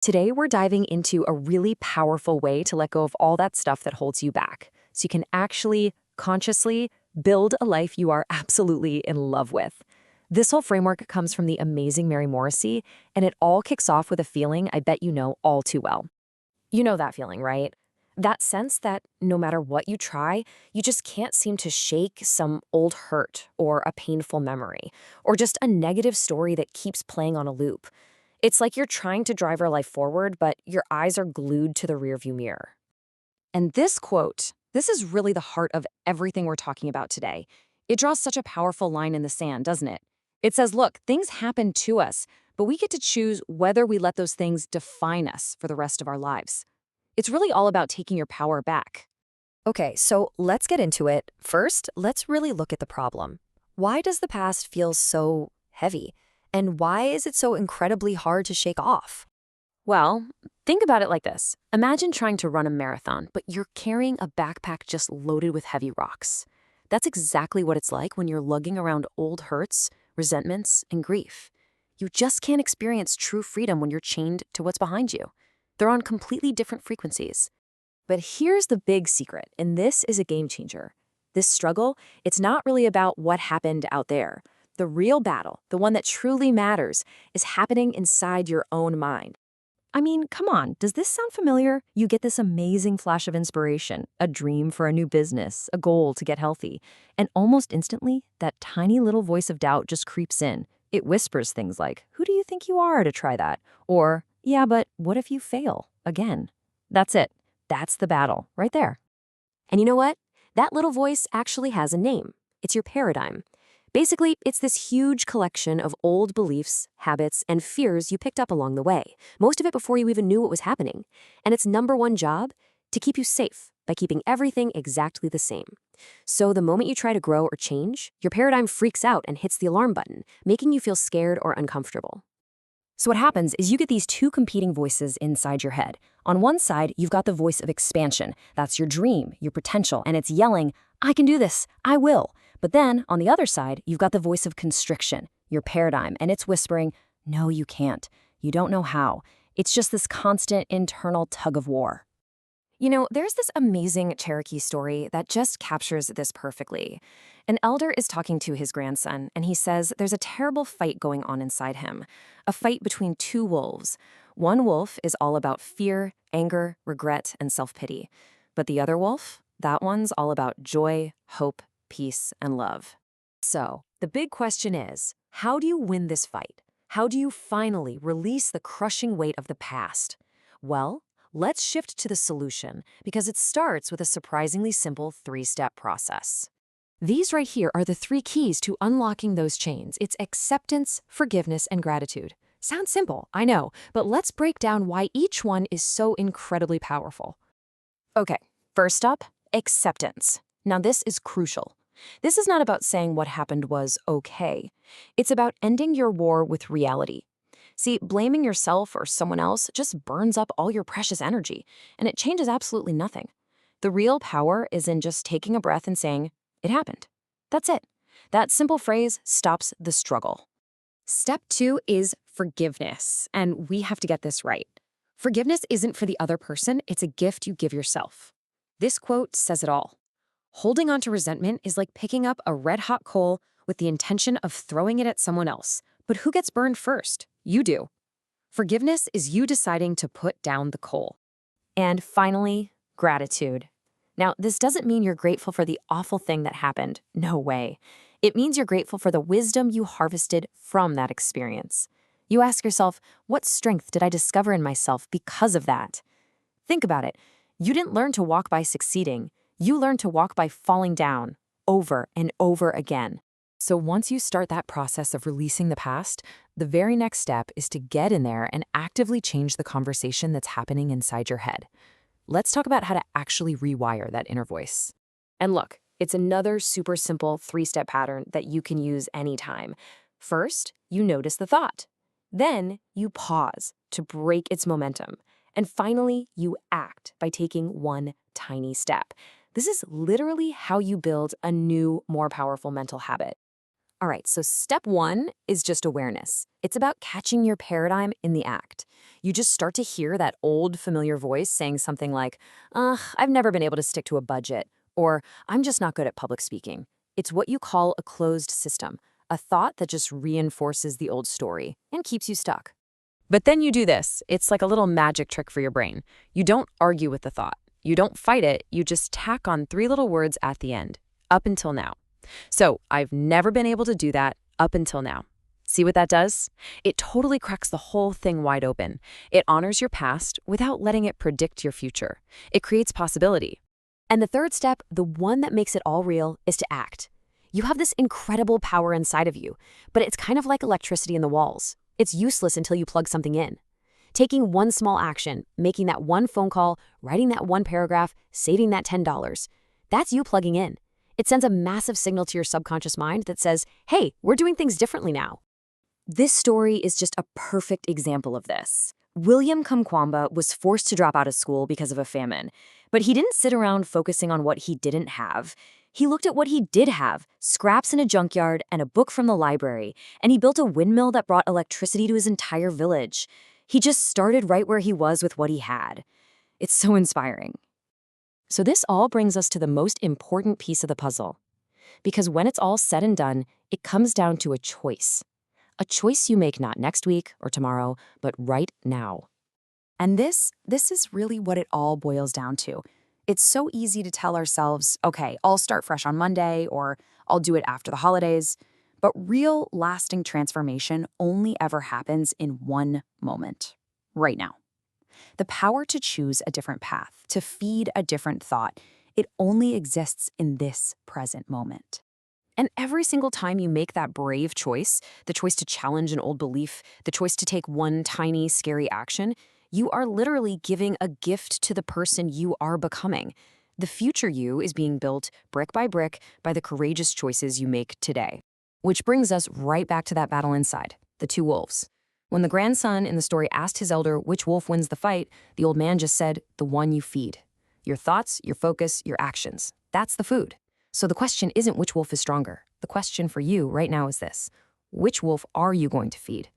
Today, we're diving into a really powerful way to let go of all that stuff that holds you back so you can actually, consciously build a life you are absolutely in love with. This whole framework comes from the amazing Mary Morrissey, and it all kicks off with a feeling I bet you know all too well. You know that feeling, right? That sense that no matter what you try, you just can't seem to shake some old hurt or a painful memory, or just a negative story that keeps playing on a loop. It's like you're trying to drive your life forward, but your eyes are glued to the rearview mirror. And this quote, this is really the heart of everything we're talking about today. It draws such a powerful line in the sand, doesn't it? It says, look, things happen to us, but we get to choose whether we let those things define us for the rest of our lives. It's really all about taking your power back. Okay, so let's get into it. First, let's really look at the problem. Why does the past feel so heavy? And why is it so incredibly hard to shake off? Well, think about it like this. Imagine trying to run a marathon, but you're carrying a backpack just loaded with heavy rocks. That's exactly what it's like when you're lugging around old hurts, resentments, and grief. You just can't experience true freedom when you're chained to what's behind you. They're on completely different frequencies. But here's the big secret, and this is a game changer. This struggle, it's not really about what happened out there. The real battle, the one that truly matters, is happening inside your own mind. I mean, come on, does this sound familiar? You get this amazing flash of inspiration, a dream for a new business, a goal to get healthy, and almost instantly, that tiny little voice of doubt just creeps in. It whispers things like, who do you think you are to try that? Or, yeah, but what if you fail again? That's it. That's the battle, right there. And you know what? That little voice actually has a name. It's your paradigm. Basically, it's this huge collection of old beliefs, habits, and fears you picked up along the way, most of it before you even knew what was happening. And its number one job? To keep you safe by keeping everything exactly the same. So the moment you try to grow or change, your paradigm freaks out and hits the alarm button, making you feel scared or uncomfortable. So what happens is you get these two competing voices inside your head. On one side, you've got the voice of expansion. That's your dream, your potential, and it's yelling, I can do this, I will. But then, on the other side, you've got the voice of constriction, your paradigm, and it's whispering, no, you can't. You don't know how. It's just this constant internal tug of war. You know, there's this amazing Cherokee story that just captures this perfectly. An elder is talking to his grandson, and he says there's a terrible fight going on inside him, a fight between two wolves. One wolf is all about fear, anger, regret, and self-pity. But the other wolf, that one's all about joy, hope, peace, and love. So, the big question is, how do you win this fight? How do you finally release the crushing weight of the past? Well, let's shift to the solution, because it starts with a surprisingly simple three-step process. These right here are the three keys to unlocking those chains. It's acceptance, forgiveness, and gratitude. Sounds simple, I know, but let's break down why each one is so incredibly powerful. Okay, first up, acceptance. Now this is crucial. This is not about saying what happened was okay. It's about ending your war with reality. See, blaming yourself or someone else just burns up all your precious energy, and it changes absolutely nothing. The real power is in just taking a breath and saying, it happened. That's it. That simple phrase stops the struggle. Step 2 is forgiveness, and we have to get this right. Forgiveness isn't for the other person, it's a gift you give yourself. This quote says it all. Holding on to resentment is like picking up a red-hot coal with the intention of throwing it at someone else. But who gets burned first? You do. Forgiveness is you deciding to put down the coal. And finally, gratitude. Now, this doesn't mean you're grateful for the awful thing that happened. No way. It means you're grateful for the wisdom you harvested from that experience. You ask yourself, what strength did I discover in myself because of that? Think about it. You didn't learn to walk by succeeding. You learned to walk by falling down, over and over again. So once you start that process of releasing the past, the very next step is to get in there and actively change the conversation that's happening inside your head. Let's talk about how to actually rewire that inner voice. And look, it's another super simple three-step pattern that you can use anytime. First, you notice the thought. Then, you pause to break its momentum. And finally, you act by taking one tiny step. This is literally how you build a new, more powerful mental habit. All right, so step one is just awareness. It's about catching your paradigm in the act. You just start to hear that old familiar voice saying something like, I've never been able to stick to a budget, or I'm just not good at public speaking. It's what you call a closed system, a thought that just reinforces the old story and keeps you stuck. But then you do this. It's like a little magic trick for your brain. You don't argue with the thought. You don't fight it. You just tack on three little words at the end. Up until now. So I've never been able to do that up until now. See what that does? It totally cracks the whole thing wide open. It honors your past without letting it predict your future. It creates possibility. And the third step, the one that makes it all real, is to act. You have this incredible power inside of you, but it's kind of like electricity in the walls. It's useless until you plug something in. Taking one small action, making that one phone call, writing that one paragraph, saving that $10, that's you plugging in. It sends a massive signal to your subconscious mind that says, hey, we're doing things differently now. This story is just a perfect example of this. William Kamkwamba was forced to drop out of school because of a famine, but he didn't sit around focusing on what he didn't have. He looked at what he did have, scraps in a junkyard and a book from the library, and he built a windmill that brought electricity to his entire village. He just started right where he was with what he had. It's so inspiring. So this all brings us to the most important piece of the puzzle. Because when it's all said and done, it comes down to a choice. A choice you make not next week or tomorrow, but right now. And this is really what it all boils down to. It's so easy to tell ourselves, okay, I'll start fresh on Monday, or I'll do it after the holidays. But real, lasting transformation only ever happens in one moment, right now. The power to choose a different path, to feed a different thought, it only exists in this present moment. And every single time you make that brave choice, the choice to challenge an old belief, the choice to take one tiny, scary action, you are literally giving a gift to the person you are becoming. The future you is being built brick by the courageous choices you make today. Which brings us right back to that battle inside, the two wolves. When the grandson in the story asked his elder which wolf wins the fight, the old man just said, the one you feed. Your thoughts, your focus, your actions. That's the food. So the question isn't which wolf is stronger. The question for you right now is this: which wolf are you going to feed?